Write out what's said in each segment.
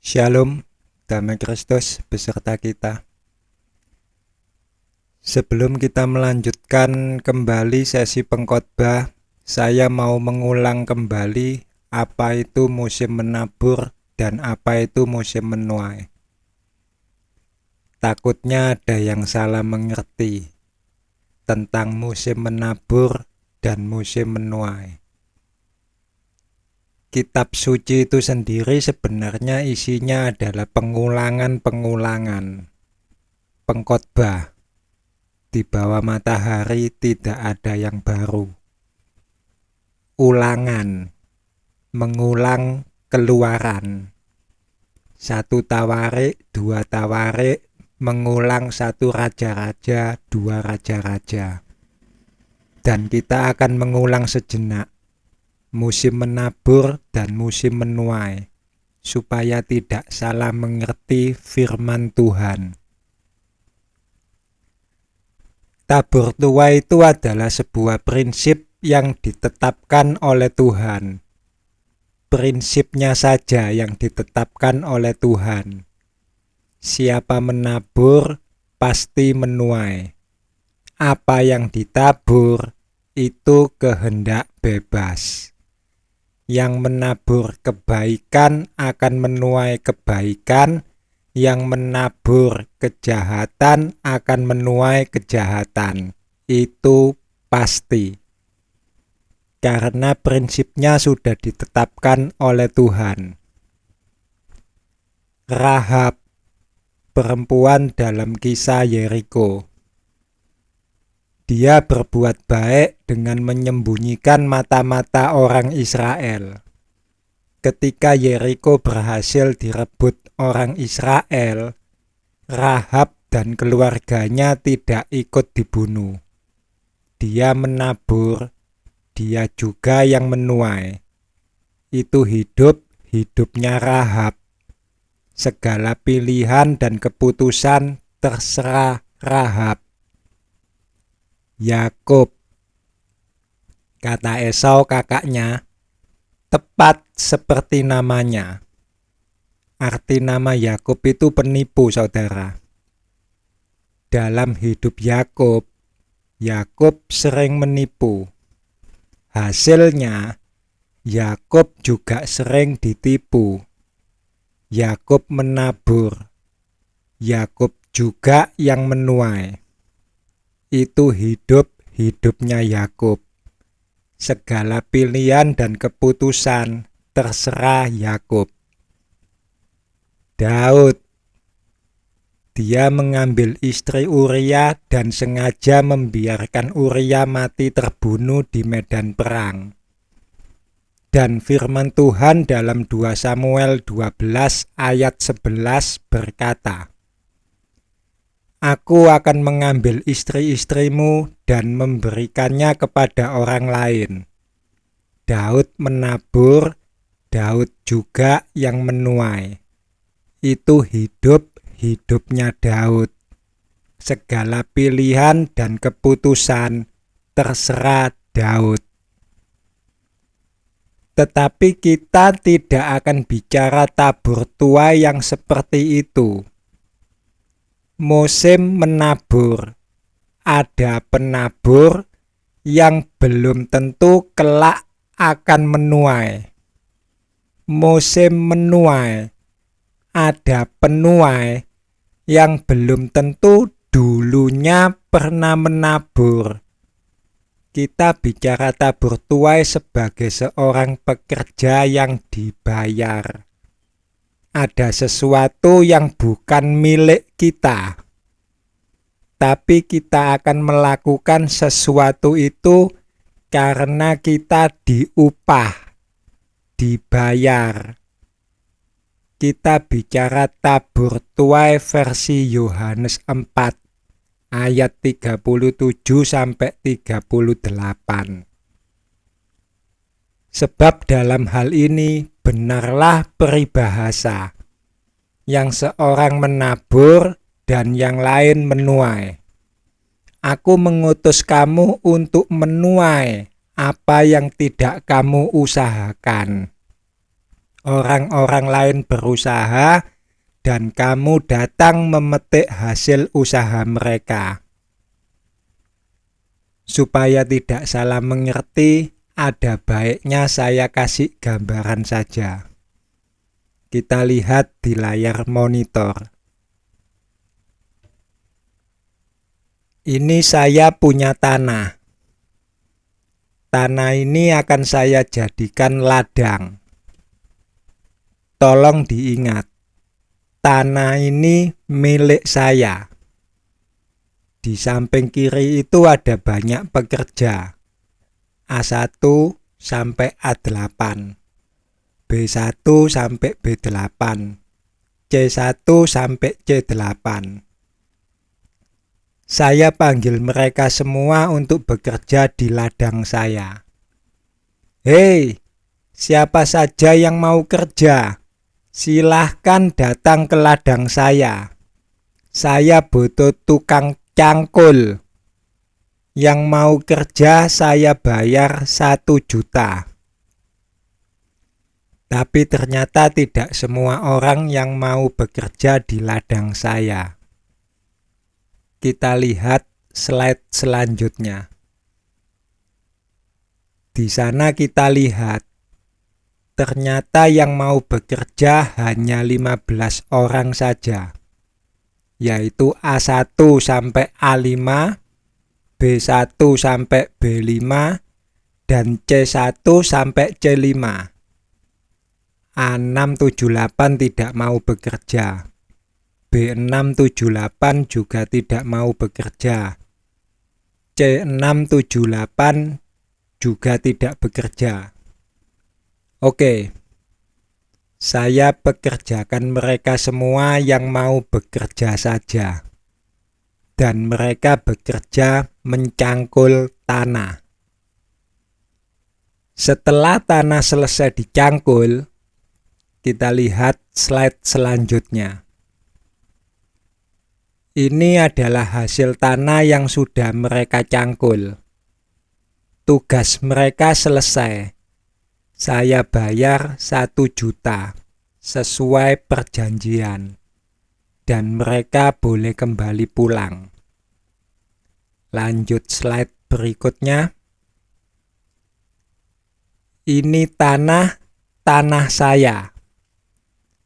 Shalom, damai Kristus beserta kita. Sebelum kita melanjutkan kembali sesi pengkhotbah, saya mau mengulang kembali apa itu musim menabur dan apa itu musim menuai. Takutnya ada yang salah mengerti tentang musim menabur dan musim menuai. Kitab suci itu sendiri sebenarnya isinya adalah pengulangan-pengulangan pengkhotbah. Di bawah matahari tidak ada yang baru. Ulangan, mengulang keluaran. 1 Tawarik, 2 Tawarik, mengulang 1 Raja-Raja, 2 Raja-Raja. Dan kita akan mengulang sejenak musim menabur dan musim menuai, supaya tidak salah mengerti firman Tuhan. Tabur tuai itu adalah sebuah prinsip yang ditetapkan oleh Tuhan. Prinsipnya saja yang ditetapkan oleh Tuhan. Siapa menabur, pasti menuai. Apa yang ditabur, itu kehendak bebas. Yang menabur kebaikan akan menuai kebaikan, yang menabur kejahatan akan menuai kejahatan. Itu pasti. Karena prinsipnya sudah ditetapkan oleh Tuhan. Rahab, perempuan dalam kisah Yeriko. Dia berbuat baik dengan menyembunyikan mata-mata orang Israel. Ketika Yeriko berhasil direbut orang Israel, Rahab dan keluarganya tidak ikut dibunuh. Dia menabur, dia juga yang menuai. Itu hidupnya Rahab. Segala pilihan dan keputusan terserah Rahab. Yakub, kata Esau kakaknya, tepat seperti namanya. Arti nama Yakub itu penipu, saudara. Dalam hidup Yakub sering menipu. Hasilnya, Yakub juga sering ditipu. Yakub menabur, Yakub juga yang menuai. Itu hidupnya Yakub. Segala pilihan dan keputusan terserah Yakub. Daud, dia mengambil istri Uria dan sengaja membiarkan Uria mati terbunuh di medan perang. Dan firman Tuhan dalam 2 Samuel 12 ayat 11 berkata, Aku akan mengambil istri-istrimu dan memberikannya kepada orang lain. Daud menabur, Daud juga yang menuai. Itu hidupnya Daud. Segala pilihan dan keputusan terserah Daud. Tetapi kita tidak akan bicara tabur tuai yang seperti itu. Musim menabur, ada penabur yang belum tentu kelak akan menuai. Musim menuai, ada penuai yang belum tentu dulunya pernah menabur. Kita bicara tabur tuai sebagai seorang pekerja yang dibayar. Ada sesuatu yang bukan milik kita, tapi kita akan melakukan sesuatu itu karena kita diupah, dibayar. Kita bicara tabur tuai versi Yohanes 4 ayat 37 sampai 38. Sebab dalam hal ini benarlah peribahasa, yang seorang menabur dan yang lain menuai. Aku mengutus kamu untuk menuai apa yang tidak kamu usahakan. Orang-orang lain berusaha dan kamu datang memetik hasil usaha mereka. Supaya tidak salah mengerti, ada baiknya saya kasih gambaran saja. Kita lihat di layar monitor. Ini saya punya tanah. Tanah ini akan saya jadikan ladang. Tolong diingat, tanah ini milik saya. Di samping kiri itu ada banyak pekerja. A1 sampai A8, B1 sampai B8, C1 sampai C8. Saya panggil mereka semua untuk bekerja di ladang saya. Hei, siapa saja yang mau kerja, silahkan datang ke ladang saya. Saya butuh tukang cangkul. Yang mau kerja saya bayar 1 juta. Tapi ternyata tidak semua orang yang mau bekerja di ladang saya. Kita lihat slide selanjutnya. Di sana kita lihat, ternyata yang mau bekerja hanya 15 orang saja, yaitu A1 sampai A5, B1 sampai B5, dan C1 sampai C5. A678 tidak mau bekerja. B678 juga tidak mau bekerja. C678 juga tidak bekerja. Oke, saya pekerjakan mereka semua yang mau bekerja saja. Dan mereka bekerja mencangkul tanah. Setelah tanah selesai dicangkul, kita lihat slide selanjutnya. Ini adalah hasil tanah yang sudah mereka cangkul. Tugas mereka selesai. Saya bayar 1 juta sesuai perjanjian. Dan mereka boleh kembali pulang. Lanjut slide berikutnya. Ini tanah saya.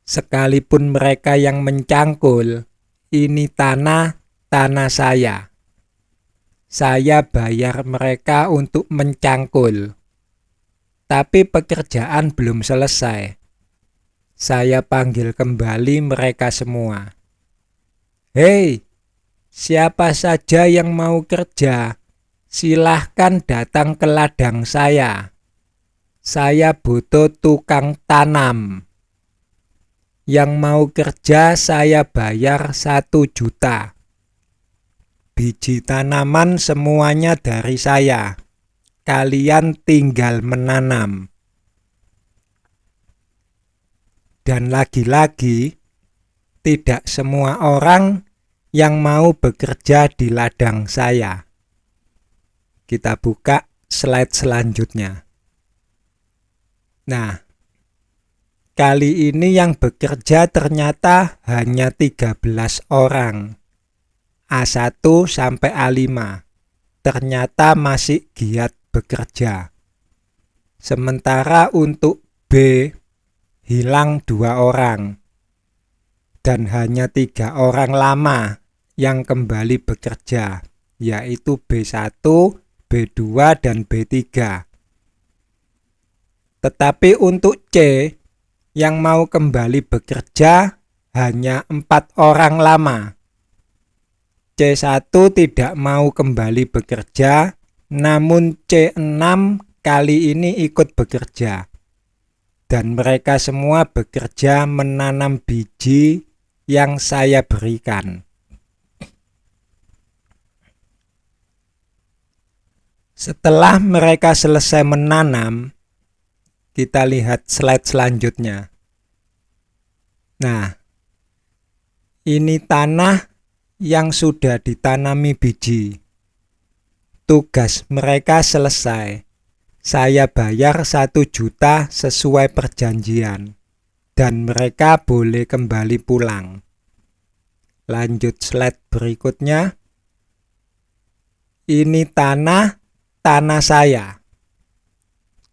Sekalipun mereka yang mencangkul, ini tanah saya. Saya bayar mereka untuk mencangkul. Tapi pekerjaan belum selesai. Saya panggil kembali mereka semua. Hei, siapa saja yang mau kerja, silahkan datang ke ladang saya. Saya butuh tukang tanam. Yang mau kerja saya bayar 1 juta. Biji tanaman semuanya dari saya. Kalian tinggal menanam. Dan lagi-lagi, tidak semua orang yang mau bekerja di ladang saya. Kita buka slide selanjutnya. Nah, kali ini yang bekerja ternyata hanya 13 orang. A1 sampai A5 ternyata masih giat bekerja. Sementara untuk B hilang 2 orang. Dan hanya 3 orang lama yang kembali bekerja, yaitu B1, B2, dan B3. Tetapi untuk C, yang mau kembali bekerja hanya 4 orang lama. C1 tidak mau kembali bekerja, namun C6 kali ini ikut bekerja. Dan mereka semua bekerja menanam biji yang saya berikan. Setelah mereka selesai menanam, kita lihat slide selanjutnya. Nah, ini tanah yang sudah ditanami biji. Tugas mereka selesai. Saya bayar 1 juta sesuai perjanjian. dan mereka boleh kembali pulang. Lanjut slide berikutnya. Ini tanah saya.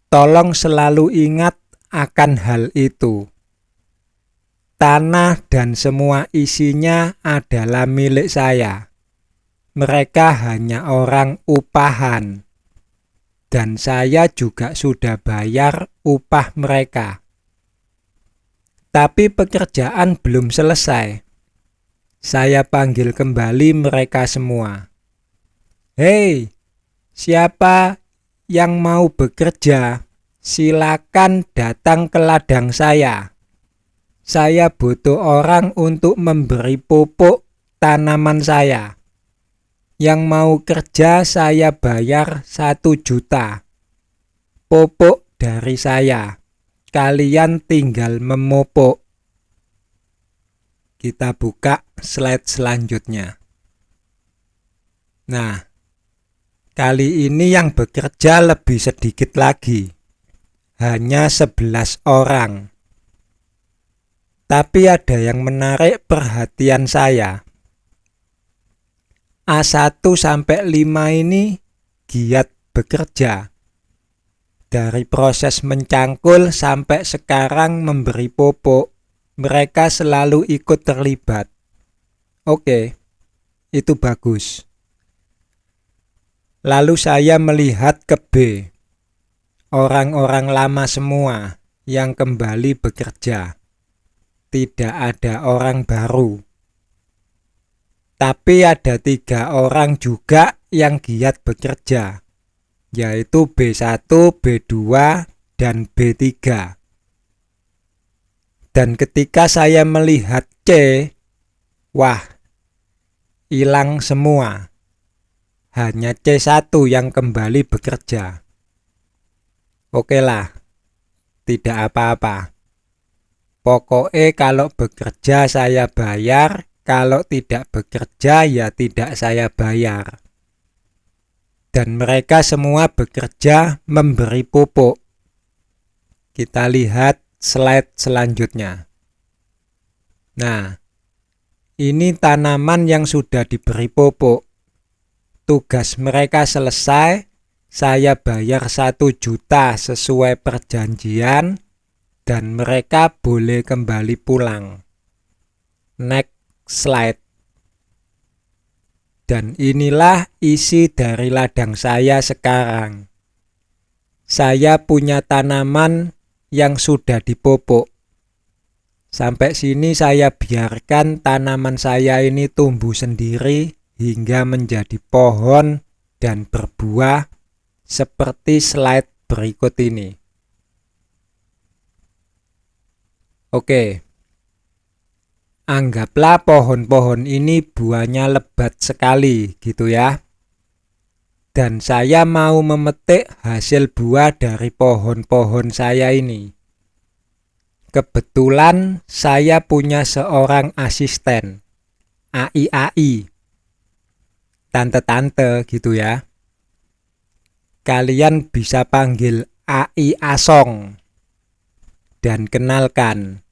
Tolong selalu ingat akan hal itu. Tanah dan semua isinya adalah milik saya. Mereka hanya orang upahan. Dan saya juga sudah bayar upah mereka. Tapi pekerjaan belum selesai. Saya panggil kembali mereka semua. Hei, siapa yang mau bekerja? Silakan datang ke ladang saya. Saya butuh orang untuk memberi pupuk tanaman saya. Yang mau kerja saya bayar 1 juta. Pupuk dari saya. Kalian tinggal memupuk. Kita buka slide selanjutnya. Nah, kali ini yang bekerja lebih sedikit lagi. Hanya 11 orang. Tapi ada yang menarik perhatian saya. A1 sampai 5 ini giat bekerja. Dari proses mencangkul sampai sekarang memberi pupuk, mereka selalu ikut terlibat. Oke, itu bagus. Lalu saya melihat ke B. Orang-orang lama semua yang kembali bekerja. Tidak ada orang baru. Tapi ada 3 orang juga yang giat bekerja, yaitu B1, B2, dan B3. Dan ketika saya melihat C, wah, hilang semua. Hanya C1 yang kembali bekerja. Oke lah, tidak apa-apa. Pokoknya kalau bekerja saya bayar, kalau tidak bekerja ya tidak saya bayar. Dan mereka semua bekerja memberi pupuk. Kita lihat slide selanjutnya. Nah, ini tanaman yang sudah diberi pupuk. Tugas mereka selesai, saya bayar 1 juta sesuai perjanjian, dan mereka boleh kembali pulang. Next slide. Dan inilah isi dari ladang saya sekarang. Saya punya tanaman yang sudah dipupuk. Sampai sini saya biarkan tanaman saya ini tumbuh sendiri hingga menjadi pohon dan berbuah seperti slide berikut ini. Oke. Anggaplah pohon-pohon ini buahnya lebat sekali gitu ya. Dan saya mau memetik hasil buah dari pohon-pohon saya ini. Kebetulan saya punya seorang asisten, AI, tante-tante gitu ya. Kalian bisa panggil AI Asong. Dan kenalkan,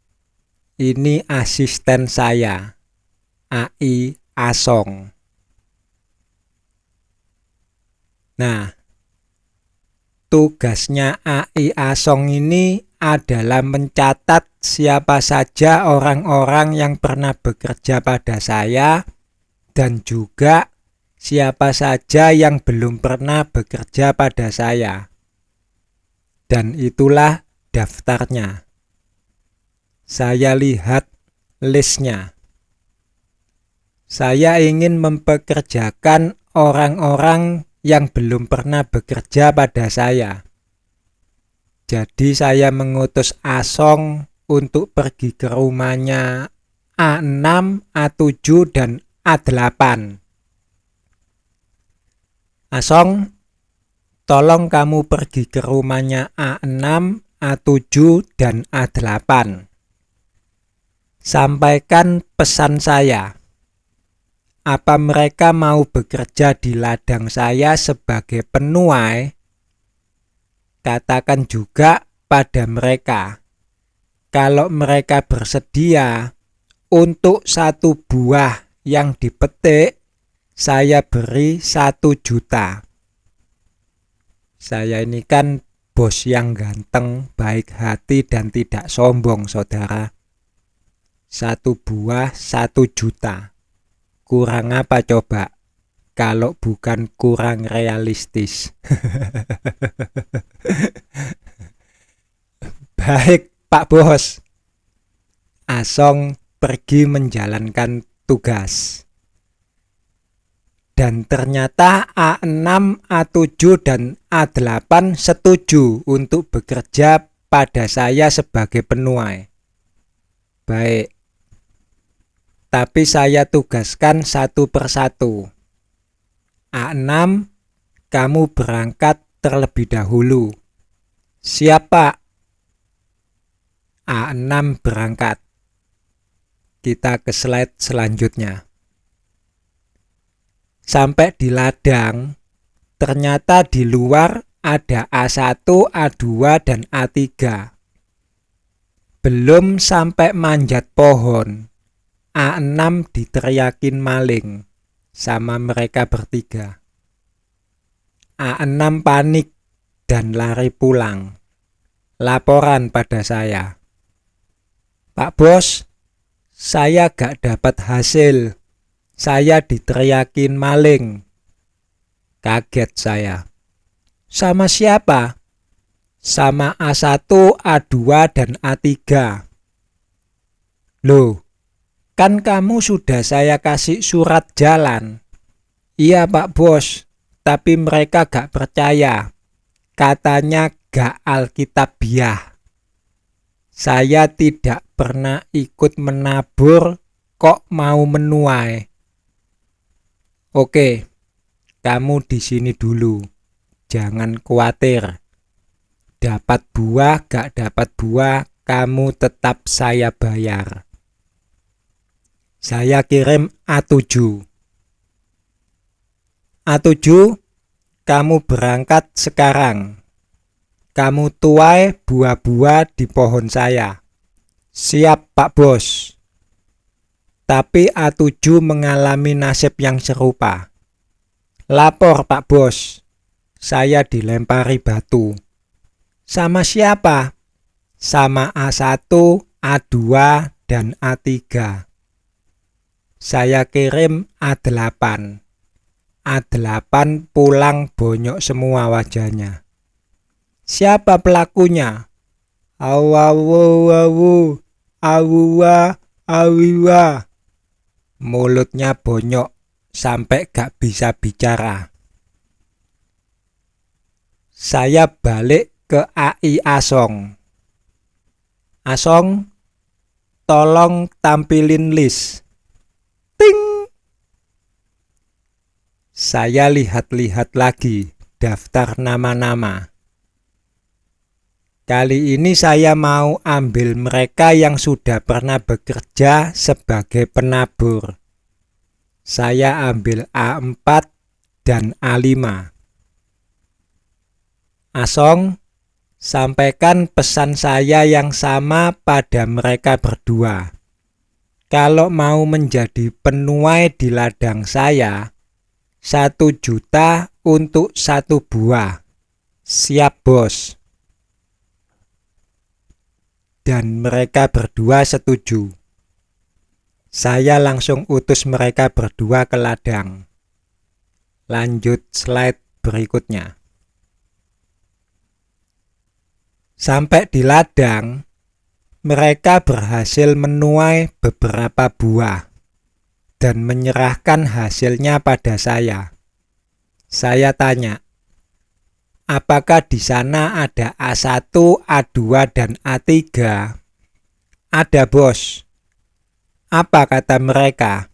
ini asisten saya, AI Asong. Nah, tugasnya AI Asong ini adalah mencatat siapa saja orang-orang yang pernah bekerja pada saya dan juga siapa saja yang belum pernah bekerja pada saya. Dan itulah daftarnya. Saya lihat listnya. Saya ingin mempekerjakan orang-orang yang belum pernah bekerja pada saya. Jadi saya mengutus Asong untuk pergi ke rumahnya A6, A7, dan A8. Asong, tolong kamu pergi ke rumahnya A6, A7, dan A8. Sampaikan pesan saya. Apa mereka mau bekerja di ladang saya sebagai penuai? Katakan juga pada mereka, Kalau mereka bersedia untuk 1 buah yang dipetik, saya beri 1 juta. Saya ini kan bos yang ganteng, baik hati, dan tidak sombong, saudara. 1 buah 1 juta. Kurang apa coba? Kalau bukan kurang realistis. Baik, Pak Bos. Asong pergi menjalankan tugas. Dan ternyata A6, A7, dan A8 setuju untuk bekerja pada saya sebagai penuai. Baik. Tapi saya tugaskan 1 persatu. A6, kamu berangkat terlebih dahulu. Siap, Pak. A6 berangkat. Kita ke slide selanjutnya. Sampai di ladang, ternyata di luar ada A1, A2, dan A3. Belum sampai manjat pohon, A6 diteriakin maling sama mereka bertiga. A6 panik dan lari pulang. Laporan pada saya. Pak Bos, saya gak dapat hasil. Saya diteriakin maling. Kaget saya. Sama siapa? Sama A1, A2, dan A3. Loh, kan kamu sudah saya kasih surat jalan. Iya Pak Bos, tapi mereka gak percaya. Katanya gak alkitabiah. Saya tidak pernah ikut menabur, kok mau menuai. Oke, kamu di sini dulu. Jangan khawatir. Dapat buah, gak dapat buah, kamu tetap saya bayar. Saya kirim A7. A7, kamu berangkat sekarang. Kamu tuai buah-buah di pohon saya. Siap Pak Bos. Tapi A7 mengalami nasib yang serupa. Lapor Pak Bos. Saya dilempari batu. Sama siapa? Sama A1, A2, dan A3. Saya kirim A8. A8 pulang bonyok semua wajahnya. Siapa pelakunya? Awawu, awuwa, awiwa. Mulutnya bonyok sampai gak bisa bicara. Saya balik ke AI Asong. Asong, tolong tampilin list. Ting! Saya lihat-lihat lagi daftar nama-nama. Kali ini saya mau ambil mereka yang sudah pernah bekerja sebagai penabur. Saya ambil A4 dan A5. Asong, sampaikan pesan saya yang sama pada mereka berdua. Kalau mau menjadi penuai di ladang saya, 1 juta untuk 1 buah. Siap bos. Dan mereka berdua setuju. Saya langsung utus mereka berdua ke ladang. Lanjut slide berikutnya. Sampai di ladang, mereka berhasil menuai beberapa buah dan menyerahkan hasilnya pada saya. Saya tanya, apakah di sana ada A1, A2, dan A3? Ada bos. Apa kata mereka?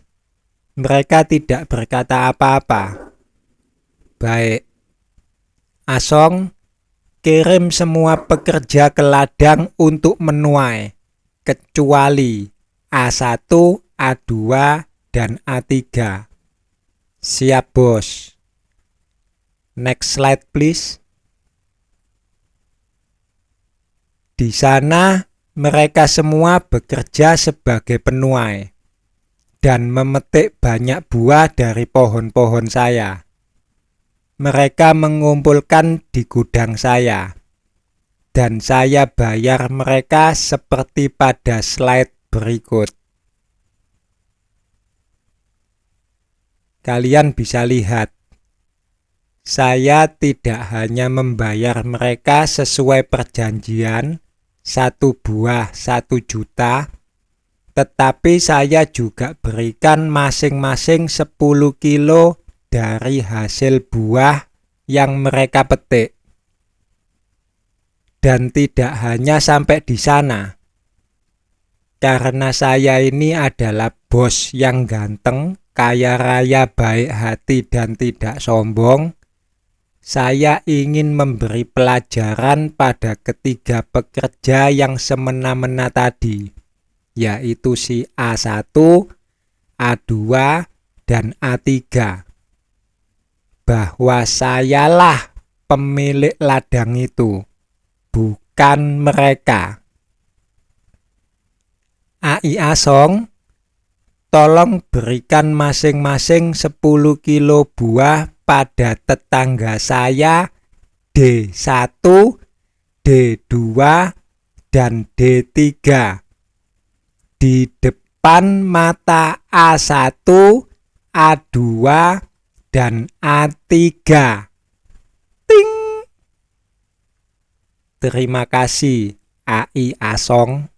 Mereka tidak berkata apa-apa. Baik. Asong, kirim semua pekerja ke ladang untuk menuai, kecuali A1, A2, dan A3. Siap bos. Next slide please. Di sana Mereka semua bekerja sebagai penuai dan memetik banyak buah dari pohon-pohon saya. Mereka mengumpulkan di gudang saya, dan saya bayar mereka seperti pada slide berikut. Kalian bisa lihat, saya tidak hanya membayar mereka sesuai perjanjian, 1 buah 1 juta, tetapi saya juga berikan masing-masing 10 kilo dari hasil buah yang mereka petik. Dan tidak hanya sampai di sana. Karena saya ini adalah bos yang ganteng, kaya raya, baik hati, dan tidak sombong, saya ingin memberi pelajaran pada ketiga pekerja yang semena-mena tadi, yaitu si A1, A2, dan A3, bahwa sayalah pemilik ladang itu, bukan mereka. Ai Asong, tolong berikan masing-masing 10 kilo buah pada tetangga saya D1, D2, dan D3 di depan mata A1, A2, dan A3. Ting! Terima kasih, Ai Asong.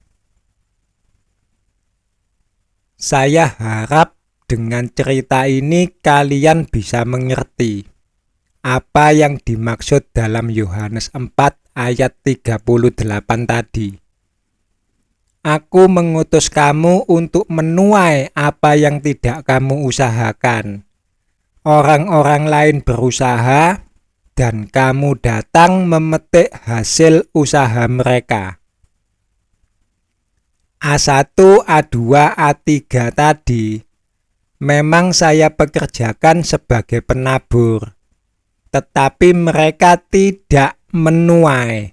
Saya harap dengan cerita ini kalian bisa mengerti apa yang dimaksud dalam Yohanes 4 ayat 38 tadi. Aku mengutus kamu untuk menuai apa yang tidak kamu usahakan. Orang-orang lain berusaha dan kamu datang memetik hasil usaha mereka. A1, A2, A3 tadi memang saya pekerjakan sebagai penabur, tetapi mereka tidak menuai.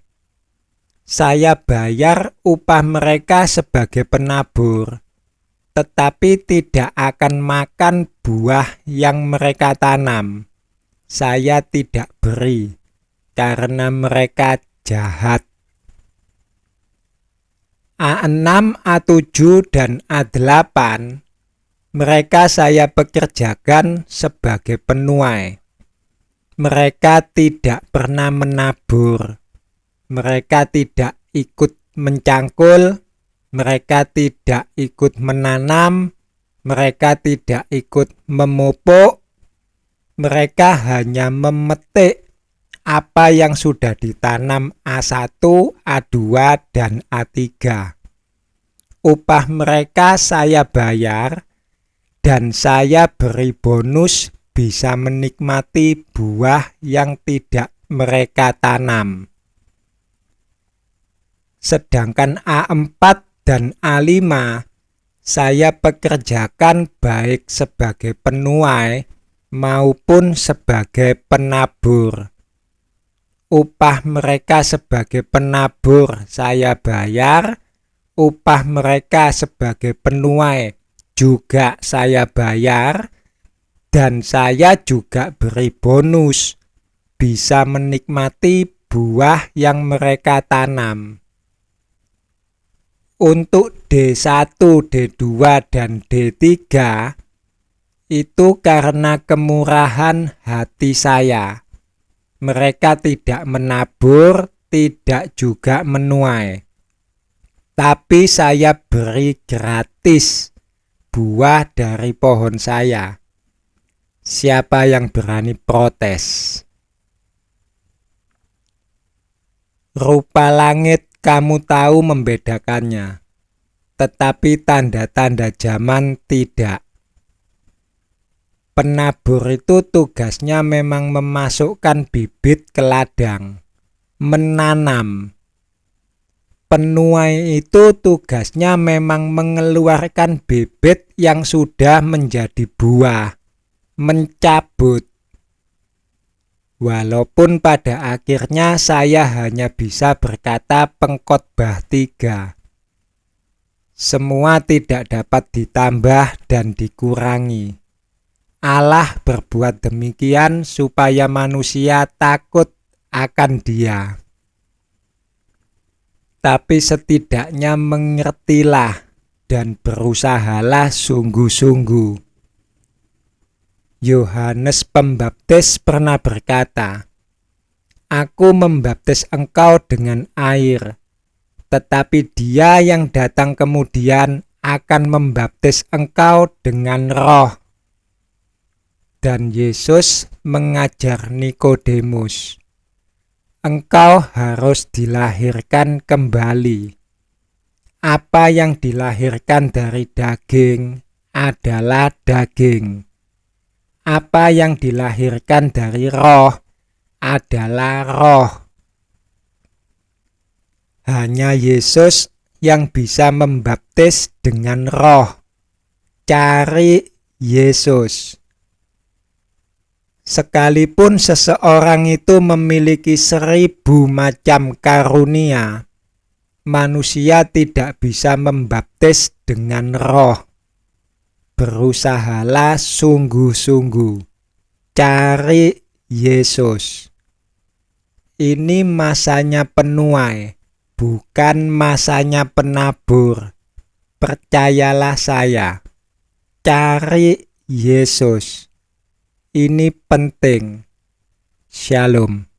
Saya bayar upah mereka sebagai penabur, tetapi tidak akan makan buah yang mereka tanam. Saya tidak beri, karena mereka jahat. A6, A7, dan A8, mereka saya pekerjakan sebagai penuai. Mereka tidak pernah menabur. Mereka tidak ikut mencangkul. Mereka tidak ikut menanam. Mereka tidak ikut memupuk. Mereka hanya memetik apa yang sudah ditanam A1, A2, dan A3. Upah mereka saya bayar, dan saya beri bonus bisa menikmati buah yang tidak mereka tanam. Sedangkan A4 dan A5 saya pekerjakan baik sebagai penuai maupun sebagai penabur. Upah mereka sebagai penabur saya bayar, upah mereka sebagai penuai juga saya bayar, dan saya juga beri bonus bisa menikmati buah yang mereka tanam. Untuk D1, D2, dan D3 itu karena kemurahan hati saya. Mereka tidak menabur, tidak juga menuai. Tapi saya beri gratis buah dari pohon saya. Siapa yang berani protes? Rupa langit kamu tahu membedakannya, tetapi tanda-tanda zaman tidak. Penabur itu tugasnya memang memasukkan bibit ke ladang, menanam. Penuai itu tugasnya memang mengeluarkan bibit yang sudah menjadi buah, mencabut. Walaupun pada akhirnya saya hanya bisa berkata pengkhotbah 3, Semua tidak dapat ditambah dan dikurangi. Allah berbuat demikian supaya manusia takut akan Dia. Tapi setidaknya mengertilah dan berusahalah sungguh-sungguh. Yohanes Pembaptis pernah berkata, "Aku membaptis engkau dengan air, tetapi Dia yang datang kemudian akan membaptis engkau dengan Roh." Dan Yesus mengajar Nikodemus, "Engkau harus dilahirkan kembali. Apa yang dilahirkan dari daging adalah daging. Apa yang dilahirkan dari roh adalah roh." Hanya Yesus yang bisa membaptis dengan roh. Cari Yesus. Sekalipun seseorang itu memiliki 1000 macam karunia, manusia tidak bisa membaptis dengan roh. Berusahalah sungguh-sungguh. Cari Yesus. Ini masanya penuai, bukan masanya penabur. Percayalah saya. Cari Yesus. Ini penting. Shalom.